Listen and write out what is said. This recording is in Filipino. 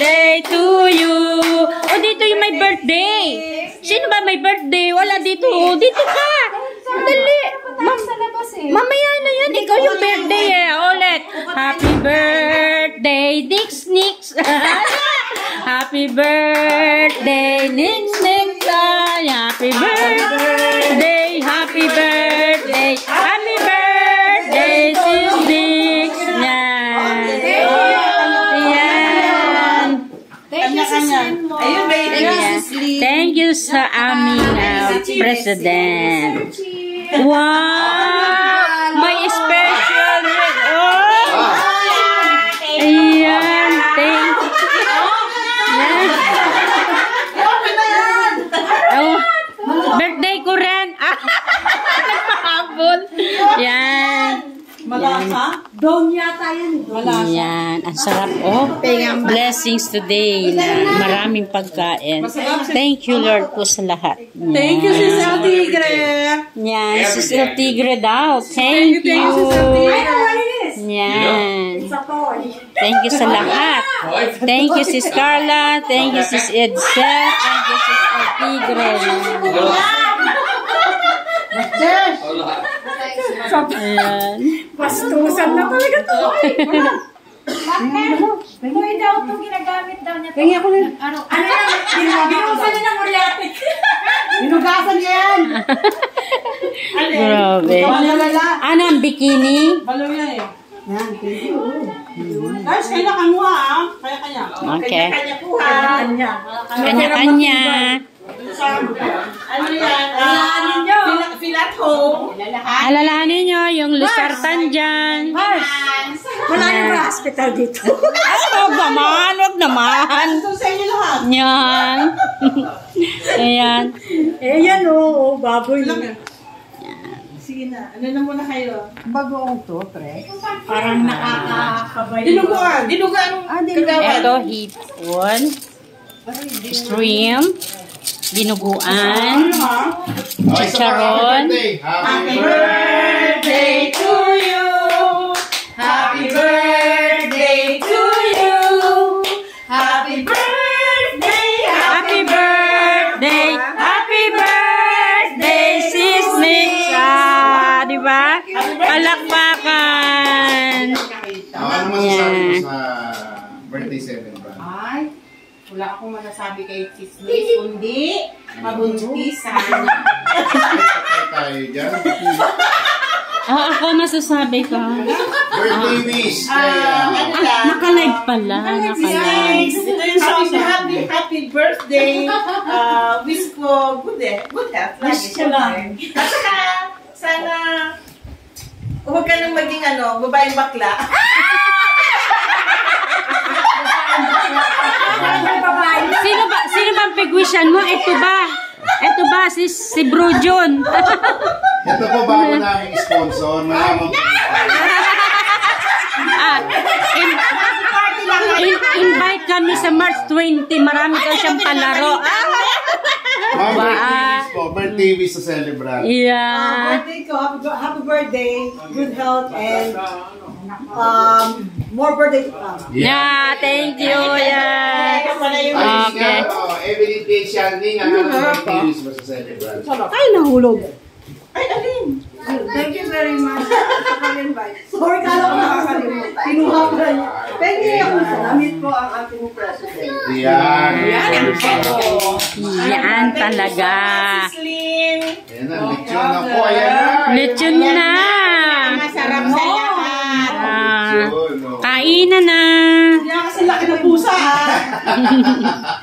birthday to you. Oh, dito yung may birthday. Sino ba may birthday? Wala dito. Dito ka. Dali. Mamaya na yan. Ikaw yung birthday eh. Ulit. Happy birthday, Nix Nix. Happy birthday, Nix Nix. Happy birthday. Happy birthday. Happy birthday, Sis Nix. Yan. Thank you, Sis Lynn. Thank you sa aming president. Wow! May special red. Oh! Ayan. Thank you. Yan. Oh, birthday ko rin. Nagpahabol. Yan. Malasa? Doon yata yan. Malasa. Yan. Ang sarap. Oh, blessings today na maraming pagkain. Thank you, Lord, po sa lahat. Yan. Thank you, Sis El Tigre. Yan. Sis El Tigre daw. Thank you. Yan. Thank you sa lahat. Thank you, Sis Carla. Thank you, Sis Edsel. Thank you, Sis El Tigre. Ayan. Pastusan na talaga to. Boy daw itong ginagamit daw niya. Kaya ako na. Ano yan? Binusan niya ng muriatic. Binugasan niya yan. Grabe. Ano ang bikini? Balaw yan eh. Yan, thank you. Guys, kaya kamuha ah. Kaya-kanya. Okay. Kanya po ha. Kanya-kanya. Ano yan? Feel at home. Alalahanin nyo yung lusartan dyan. Wala yung hospital dito. Huwag naman, huwag naman. Ito sa inyo lahat. Yan. Ayan. Ayan o, baboy lang. Sige na, ano na muna kayo? Bagoong to, pre. Parang nakakabay. Dinuguan. Dinuguan. Ito, hipon. Shrimp. Dinuguan. Chicharon. Happy birthday to you. Happy birthday to you. Happy birthday. Happy birthday. Happy birthday, Sis Nix. Diba? Palakpakan. Ano masasabi mo sa birthday 7 ba? Ay, wala akong masasabi kay Sis Nix, kundi mabuntis sana. Patay tayo dyan. Ako masasabi ka. Birthday wish. Nakalive pala. Nakalive. Ito yung song na happy birthday. Wish ko good health. Lagi siya lang. At saka, sana huwag ka nang maging babaeng bakla. Sino ba pag-wishan mo? Ito ba si Bro John? Ito po bago namin sponsor. Malamang po. Invite kami sa March 20. Marami daw siyang palaro. Birthday wish to celebrate. Yeah. Birthday ko, happy birthday, good health, and more birthday to come. Yeah, thank you. Yeah. Okay. Every day Shanding, ang birthday wish mo sa celebrate. Ay, nahulog. Ay, alin? Thank you very much. Sorry, kala ko nakakalimutan. Pinuha ko na niya. Pengi ako sa damit ko ang ating president. Yan. Yan talaga. Slim. Ayan na, lechon na po. Ayan na. Lechon na. Masarap sa lahat. Kainan na. Hindi na kasi laki ng pusa.